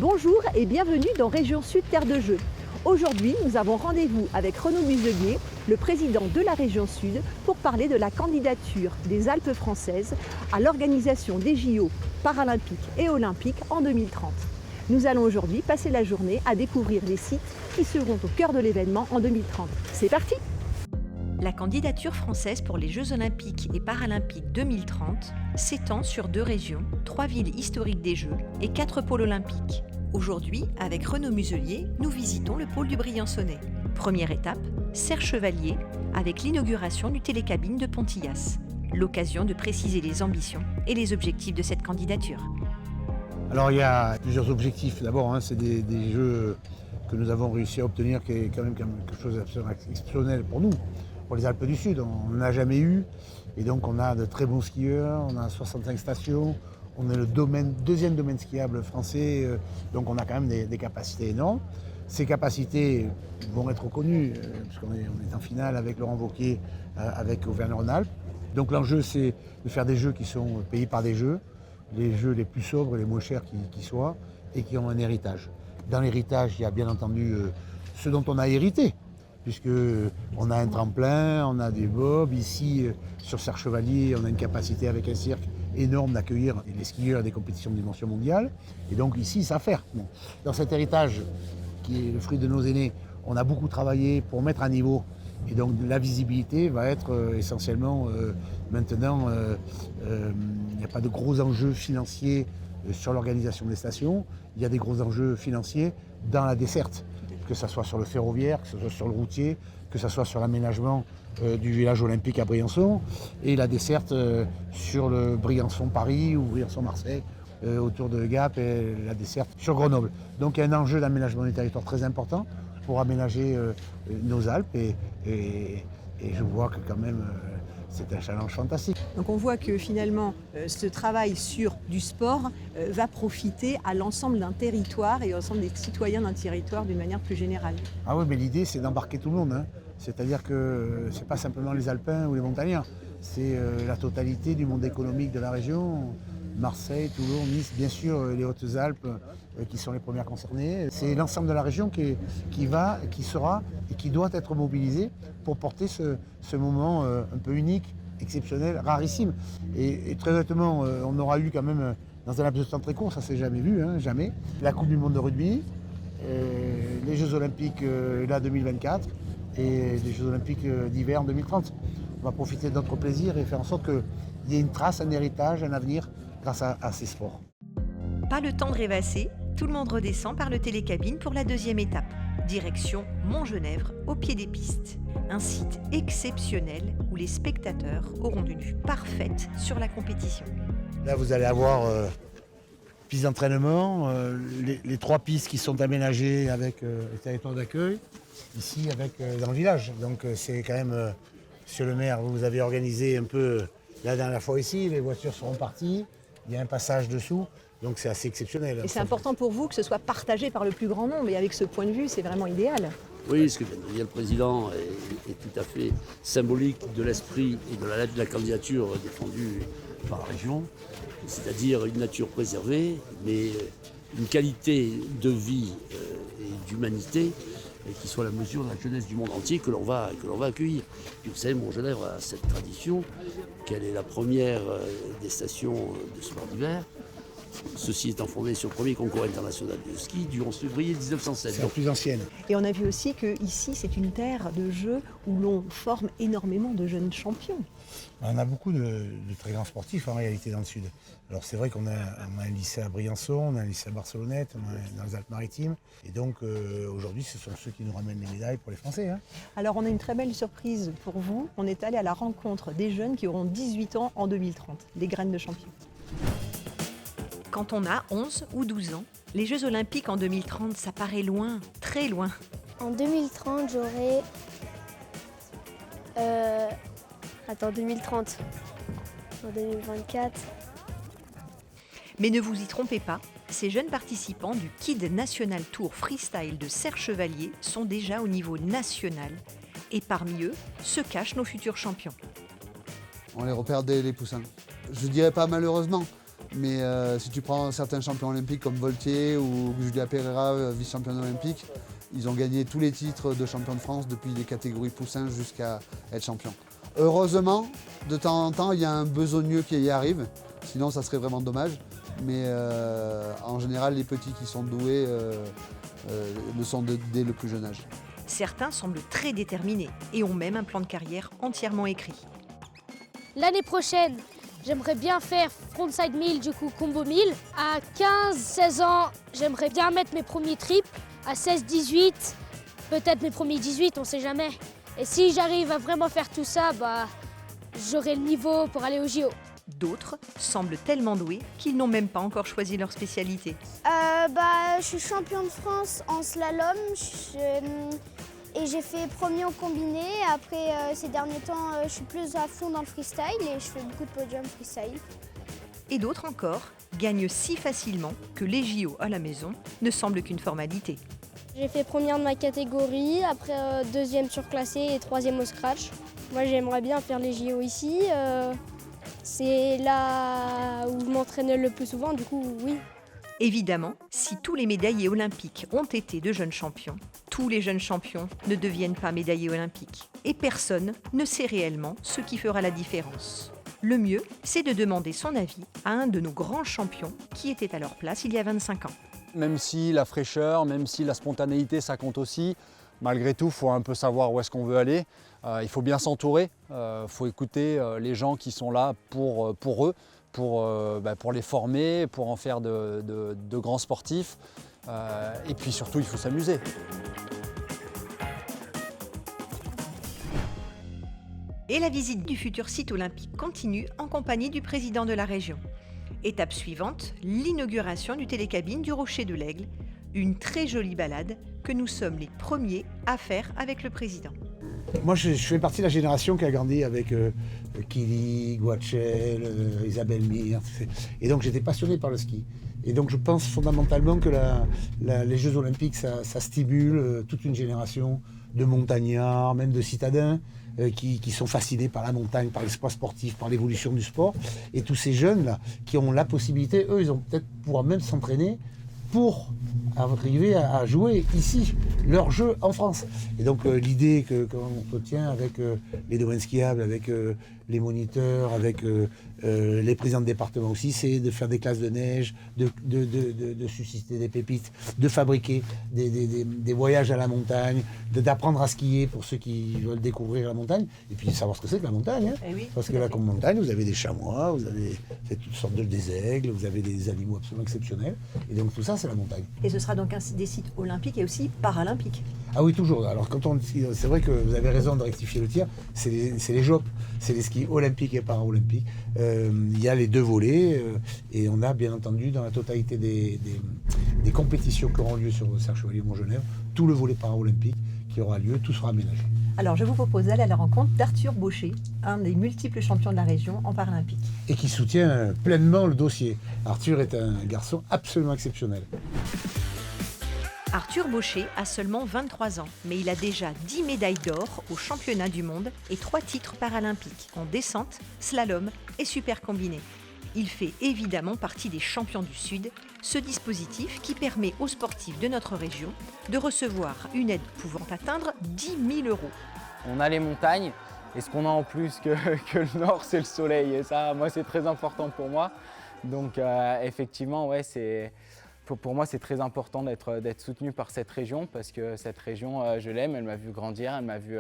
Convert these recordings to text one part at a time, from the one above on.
Bonjour et bienvenue dans Région Sud Terre de Jeux. Aujourd'hui, nous avons rendez-vous avec Renaud Muselier, le président de la Région Sud, pour parler de la candidature des Alpes françaises à l'organisation des JO paralympiques et olympiques en 2030. Nous allons aujourd'hui passer la journée à découvrir les sites qui seront au cœur de l'événement en 2030. C'est parti! La candidature française pour les Jeux olympiques et paralympiques 2030 s'étend sur 2 régions, 3 villes historiques des Jeux et 4 pôles olympiques. Aujourd'hui, avec Renaud Muselier, nous visitons le pôle du Briançonnais. Première étape, Serre-Chevalier, avec l'inauguration du télécabine de Pontillas. L'occasion de préciser les ambitions et les objectifs de cette candidature. Alors il y a plusieurs objectifs. D'abord, c'est des jeux que nous avons réussi à obtenir, qui est quand même quelque chose d'exceptionnel pour nous, pour les Alpes du Sud. On n'en a jamais eu. Et donc on a de très bons skieurs, on a 65 stations, on est le deuxième domaine skiable français, donc on a quand même des capacités énormes. Ces capacités vont être reconnues, puisqu'on est en finale avec Laurent Wauquiez, avec Auvergne-Rhône-Alpes. Donc l'enjeu, c'est de faire des jeux qui sont payés par des jeux, les jeux les plus sobres et les moins chers qui soient, et qui ont un héritage. Dans l'héritage, il y a bien entendu ce dont on a hérité, puisqu'on a un tremplin, on a des bobs. Ici, sur Serre-Chevalier, on a une capacité avec un cirque énorme d'accueillir les skieurs à des compétitions de dimension mondiale. Et donc ici, ça fait. Bon. Dans cet héritage, qui est le fruit de nos aînés, on a beaucoup travaillé pour mettre à niveau. Et donc la visibilité va être essentiellement maintenant, il n'y a pas de gros enjeux financiers sur l'organisation des stations. Il y a des gros enjeux financiers dans la desserte, que ce soit sur le ferroviaire, que ce soit sur le routier, que ce soit sur l'aménagement du village olympique à Briançon, et la desserte sur le Briançon-Paris ou Briançon-Marseille, autour de Gap, et la desserte sur Grenoble. Donc il y a un enjeu d'aménagement du territoire très important pour aménager nos Alpes, et je vois que quand même c'est un challenge fantastique. Donc on voit que finalement ce travail sur du sport va profiter à l'ensemble d'un territoire et à l'ensemble des citoyens d'un territoire d'une manière plus générale. Ah oui, mais l'idée c'est d'embarquer tout le monde. C'est-à-dire que c'est pas simplement les Alpins ou les montagnards, c'est la totalité du monde économique de la région. Marseille, Toulon, Nice, bien sûr les Hautes-Alpes qui sont les premières concernées. C'est l'ensemble de la région qui sera et qui doit être mobilisé pour porter ce moment un peu unique, exceptionnel, rarissime. Et très honnêtement, on aura eu quand même, dans un laps de temps très court, ça s'est jamais vu, jamais, la Coupe du monde de rugby, les Jeux olympiques là 2024 et les Jeux olympiques d'hiver en 2030. On va profiter de notre plaisir et faire en sorte qu'il y ait une trace, un héritage, un avenir grâce à ces sports. Pas le temps de rêvasser, tout le monde redescend par le télécabine pour la 2e étape. Direction Montgenèvre, au pied des pistes. Un site exceptionnel où les spectateurs auront une vue parfaite sur la compétition. Là, vous allez avoir piste d'entraînement, les 3 pistes qui sont aménagées avec les territoires d'accueil, ici dans le village. Donc c'est quand même, monsieur le maire, vous avez organisé un peu la dernière fois ici, les voitures seront parties, il y a un passage dessous. Donc c'est assez exceptionnel. Et c'est important pour vous que ce soit partagé par le plus grand nombre, et avec ce point de vue, c'est vraiment idéal. Oui, ce que vient de dire le président est tout à fait symbolique de l'esprit et de la lettre de la candidature défendue par la région, c'est-à-dire une nature préservée, mais une qualité de vie et d'humanité qui soit la mesure de la jeunesse du monde entier que l'on va accueillir. Puis vous savez, Montgenèvre a cette tradition qu'elle est la première des stations de sport d'hiver. Ceci étant fondé sur le premier concours international de ski du 11 février 1907. C'est la plus ancienne. Et on a vu aussi qu'ici, c'est une terre de jeux où l'on forme énormément de jeunes champions. On a beaucoup de très grands sportifs en réalité dans le Sud. Alors c'est vrai qu'on a un lycée à Briançon, on a un lycée à Barcelonnette, on a dans les Alpes-Maritimes. Et donc aujourd'hui, ce sont ceux qui nous ramènent les médailles pour les Français. Alors on a une très belle surprise pour vous. On est allé à la rencontre des jeunes qui auront 18 ans en 2030, les graines de champions. Quand on a 11 ou 12 ans, les Jeux Olympiques en 2030, ça paraît loin, très loin. En 2030, j'aurai... 2030. En 2024. Mais ne vous y trompez pas, ces jeunes participants du Kid National Tour Freestyle de Serre-Chevalier sont déjà au niveau national. Et parmi eux se cachent nos futurs champions. On les repère dès les poussins. Je dirais pas malheureusement, Mais si tu prends certains champions olympiques comme Voltier ou Julia Pereira, vice-championne olympique, ils ont gagné tous les titres de champion de France depuis les catégories poussins jusqu'à être champion. Heureusement, de temps en temps, il y a un besogneux qui y arrive, sinon ça serait vraiment dommage. Mais en général, les petits qui sont doués le sont dès le plus jeune âge. Certains semblent très déterminés et ont même un plan de carrière entièrement écrit. L'année prochaine, j'aimerais bien faire frontside 1000, du coup combo 1000. À 15-16 ans, j'aimerais bien mettre mes premiers triples. À 16-18, peut-être mes premiers 18, on sait jamais. Et si j'arrive à vraiment faire tout ça, j'aurai le niveau pour aller au JO. D'autres semblent tellement doués qu'ils n'ont même pas encore choisi leur spécialité. Je suis champion de France en slalom et j'ai fait premier au combiné. Après, ces derniers temps, je suis plus à fond dans le freestyle et je fais beaucoup de podiums freestyle. Et d'autres encore gagnent si facilement que les JO à la maison ne semblent qu'une formalité. J'ai fait première de ma catégorie, après deuxième surclassé et troisième au scratch. Moi, j'aimerais bien faire les JO ici. C'est là où je m'entraîne le plus souvent, du coup, oui. Évidemment, si tous les médaillés olympiques ont été de jeunes champions, tous les jeunes champions ne deviennent pas médaillés olympiques. Et personne ne sait réellement ce qui fera la différence. Le mieux, c'est de demander son avis à un de nos grands champions qui était à leur place il y a 25 ans. Même si la fraîcheur, même si la spontanéité, ça compte aussi, malgré tout, il faut un peu savoir où est-ce qu'on veut aller. Il faut bien s'entourer, il faut écouter les gens qui sont là pour eux, pour les former, pour en faire de grands sportifs. Et puis surtout, il faut s'amuser. Et la visite du futur site olympique continue en compagnie du président de la région. Étape suivante, l'inauguration du télécabine du Rocher de l'Aigle. Une très jolie balade que nous sommes les premiers à faire avec le président. Moi, je fais partie de la génération qui a grandi avec Kili, Guachel, Isabelle Mir. Et donc, j'étais passionné par le ski. Et donc, je pense fondamentalement que les Jeux Olympiques, ça stimule toute une génération de montagnards, même de citadins, qui sont fascinés par la montagne, par l'espoir sportif, par l'évolution du sport. Et tous ces jeunes-là, qui ont la possibilité, eux, ils ont peut-être pouvoir même s'entraîner pour arriver à jouer ici, leur jeu en France. Et donc l'idée qu'on retient avec les domaines skiables, avec les moniteurs, avec les présidents de département aussi, c'est de faire des classes de neige, de susciter des pépites, de fabriquer des voyages à la montagne, d'apprendre à skier pour ceux qui veulent découvrir la montagne, et puis savoir ce que c'est que la montagne. Hein. Oui, parce que là, comme montagne, vous avez des chamois, vous avez toutes sortes des aigles, vous avez des animaux absolument exceptionnels, et donc tout ça, c'est la montagne. Et ce sera donc des sites olympiques et aussi paralympiques. Ah oui, toujours. Alors c'est vrai que vous avez raison de rectifier le tir, c'est les JOP, c'est les skis olympiques et paralympiques. Il y a les deux volets et on a bien entendu dans la totalité des compétitions qui auront lieu sur Serge Chevalier Montgenèvre, tout le volet paralympique qui aura lieu, tout sera aménagé. Alors je vous propose d'aller à la rencontre d'Arthur Baucher, un des multiples champions de la région en paralympique. Et qui soutient pleinement le dossier. Arthur est un garçon absolument exceptionnel. Arthur Baucher a seulement 23 ans, mais il a déjà 10 médailles d'or aux championnats du monde et 3 titres paralympiques en descente, slalom et super combiné. Il fait évidemment partie des champions du Sud, ce dispositif qui permet aux sportifs de notre région de recevoir une aide pouvant atteindre 10 000 €. On a les montagnes et ce qu'on a en plus que le nord, c'est le soleil. Et ça, moi, c'est très important pour moi. Donc effectivement, ouais, pour moi, c'est très important d'être soutenu par cette région parce que cette région, je l'aime, elle m'a vu grandir, elle m'a vu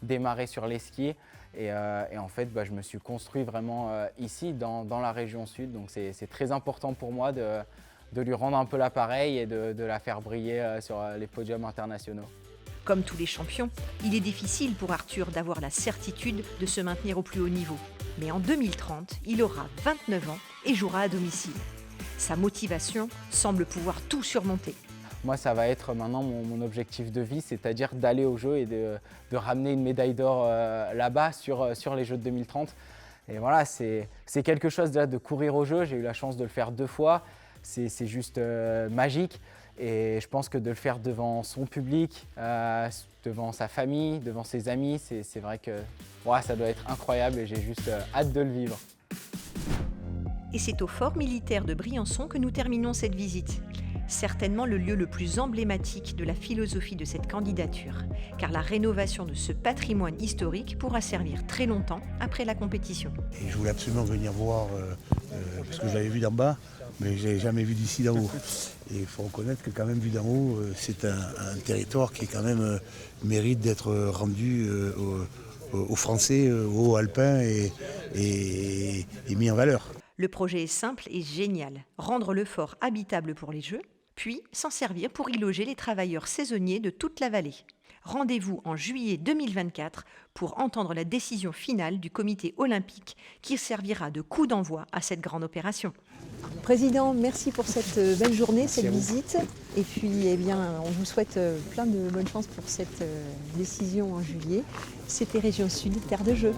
démarrer sur les skis. Et en fait, je me suis construit vraiment ici, dans la région sud. Donc c'est très important pour moi de lui rendre un peu l'appareil et de la faire briller sur les podiums internationaux. Comme tous les champions, il est difficile pour Arthur d'avoir la certitude de se maintenir au plus haut niveau. Mais en 2030, il aura 29 ans et jouera à domicile. Sa motivation semble pouvoir tout surmonter. Moi, ça va être maintenant mon objectif de vie, c'est-à-dire d'aller aux Jeux et de ramener une médaille d'or là-bas sur les Jeux de 2030. Et voilà, c'est quelque chose déjà de courir aux Jeux. J'ai eu la chance de le faire 2 fois. C'est juste magique. Et je pense que de le faire devant son public, devant sa famille, devant ses amis, c'est vrai que ça doit être incroyable et j'ai juste hâte de le vivre. Et c'est au fort militaire de Briançon que nous terminons cette visite. Certainement le lieu le plus emblématique de la philosophie de cette candidature, car la rénovation de ce patrimoine historique pourra servir très longtemps après la compétition. Et je voulais absolument venir voir, parce que je l'avais vu d'en bas, mais je n'avais jamais vu d'ici d'en haut. Et il faut reconnaître que quand même vu d'en haut, c'est un territoire qui quand même mérite d'être rendu aux Français, aux Alpins et mis en valeur. Le projet est simple et génial. Rendre le fort habitable pour les Jeux, puis s'en servir pour y loger les travailleurs saisonniers de toute la vallée. Rendez-vous en juillet 2024 pour entendre la décision finale du comité olympique qui servira de coup d'envoi à cette grande opération. Président, merci pour cette belle journée, cette visite. Et puis, eh bien, on vous souhaite plein de bonnes chances pour cette décision en juillet. C'était Région Sud, Terre de Jeux.